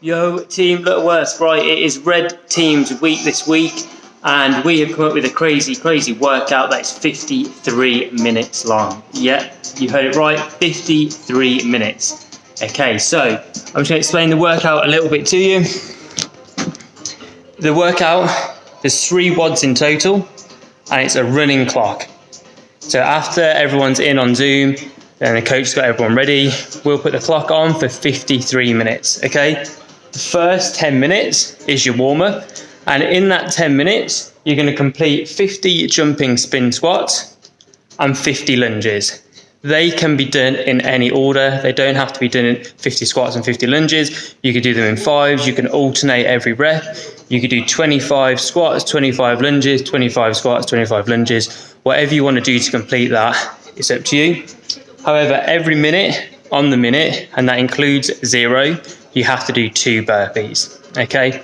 Yo, Team Littleworth, right, it is Red Team's week this week, and we have come up with a crazy workout that is 53 minutes long. Yeah, you heard it right, 53 minutes. Okay, so I'm just going to explain the workout a little bit to you. The workout, there's 3 WODs in total, and it's a running clock. So after everyone's in on Zoom, then the coach's got everyone ready, we'll put the clock on for 53 minutes, okay? The first 10 minutes is your warm-up, and in that 10 minutes, you're going to complete 50 jumping spin squats and 50 lunges. They can be done in any order. They don't have to be done in 50 squats and 50 lunges. You could do them in 5s. You can alternate every rep. You could do 25 squats, 25 lunges, 25 squats, 25 lunges. Whatever you want to do to complete that, it's up to you. However, every minute on the minute, and that includes 0, you have to do 2 burpees, okay?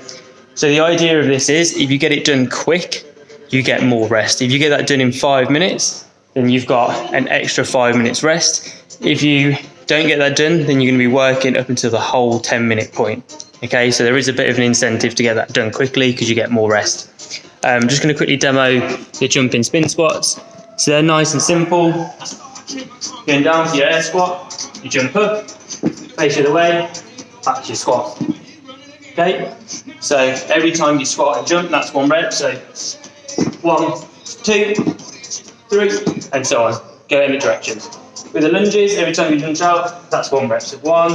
So the idea of this is, if you get it done quick, you get more rest. If you get that done in 5 minutes, then you've got an extra 5 minutes rest. If you don't get that done, then you're going to be working up until the whole 10-minute point, okay? So there is a bit of an incentive to get that done quickly because you get more rest. I'm just going to quickly demo the jumping spin squats. So they're nice and simple. Going down for your air squat, you jump up, face the other way, back to your squat. Okay, so every time you squat and jump, that's 1 rep. So 1, 2, 3, and so on. Go in the directions. With the lunges, every time you lunge out, that's 1 rep. So 1,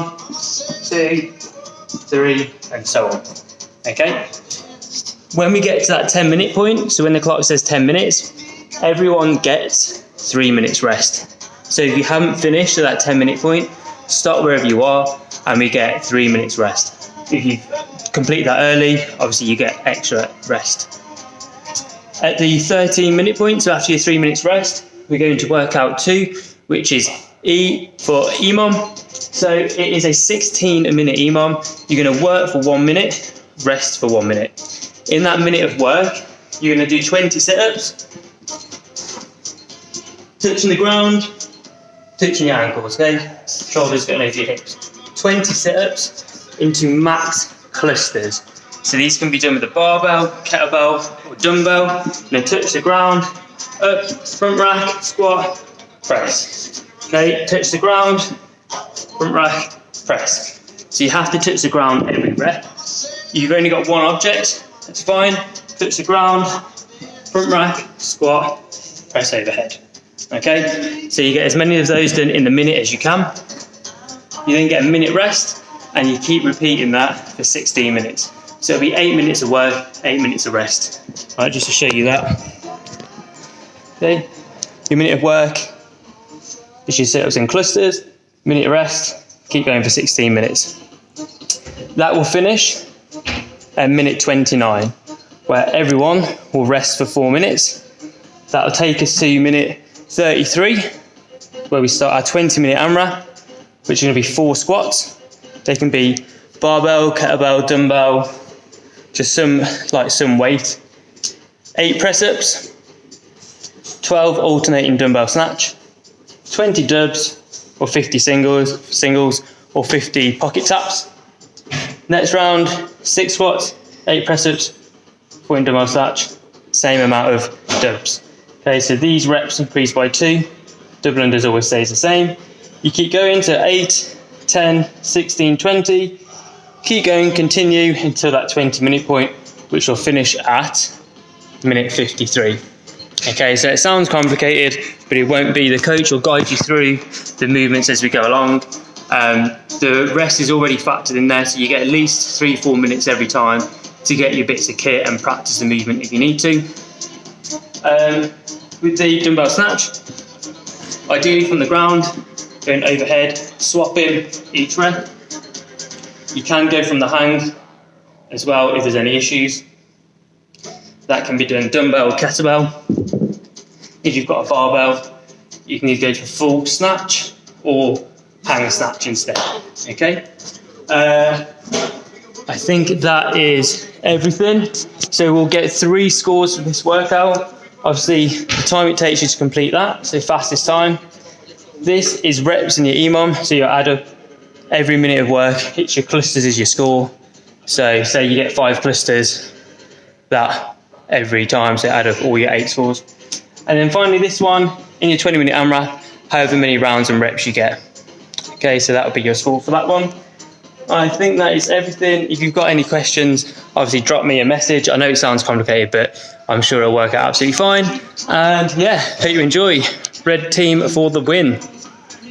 2, 3, and so on. Okay. When we get to that 10-minute point, so when the clock says 10 minutes, everyone gets 3 minutes rest. So if you haven't finished at that 10-minute point, stop wherever you are, and we get 3 minutes rest. If you complete that early, obviously you get extra rest. At the 13-minute point, so after your 3 minutes rest, we're going to workout 2, which is E for EMOM. So it is a 16-minute EMOM. You're going to work for 1 minute, rest for 1 minute. In that minute of work, you're going to do 20 sit-ups, touching the ground, touching your ankles, okay? Shoulders going over your hips. 20 sit-ups into max clusters. So these can be done with a barbell, kettlebell, or dumbbell. You're going to touch the ground, up, front rack, squat, press. Okay, touch the ground, front rack, press. So you have to touch the ground every rep. You've only got 1 object, that's fine. Touch the ground, front rack, squat, press overhead. Okay, so you get as many of those done in the minute as you can. You then get a minute rest, and you keep repeating that for 16 minutes. So it'll be 8 minutes of work, 8 minutes of rest. All right, just to show you that. Okay, your minute of work is your sit-ups in clusters, minute of rest, keep going for 16 minutes. That will finish at minute 29, where everyone will rest for 4 minutes. That'll take us to minute 33, where we start our 20-minute AMRAP, which is going to be 4 squats. They can be barbell, kettlebell, dumbbell, just some weight. 8 press-ups, 12 alternating dumbbell snatch, 20 dubs, or 50 singles, or 50 pocket taps. Next round, 6 squats, 8 press-ups, 4 dumbbell snatch, same amount of dubs. Okay, so these reps increase by 2. Double unders always stays the same. You keep going to 8, 10, 16, 20. Keep going, continue until that 20-minute point, which will finish at minute 53. Okay, so it sounds complicated, but it won't be. The coach will guide you through the movements as we go along. The rest is already factored in there, so you get at least 3-4 minutes every time to get your bits of kit and practice the movement if you need to. With the dumbbell snatch, ideally from the ground, going overhead, swapping each rep. You can go from the hang as well if there's any issues. That can be done dumbbell, kettlebell. If you've got a barbell, you can either go for full snatch or hang snatch instead. Okay. I think that is everything. So we'll get 3 scores for this workout. Obviously, the time it takes you to complete that, so fastest time. This is reps in your EMOM, so you add up every minute of work, hits your clusters as your score. So say you get 5 clusters, that every time, so add up all your 8 scores. And then finally this one, in your 20-minute AMRAP, however many rounds and reps you get. Okay, so that would be your score for that one. I think that is everything. If you've got any questions, obviously drop me a message. I know it sounds complicated, but I'm sure it'll work out absolutely fine. And yeah, hope you enjoy. Red team for the win.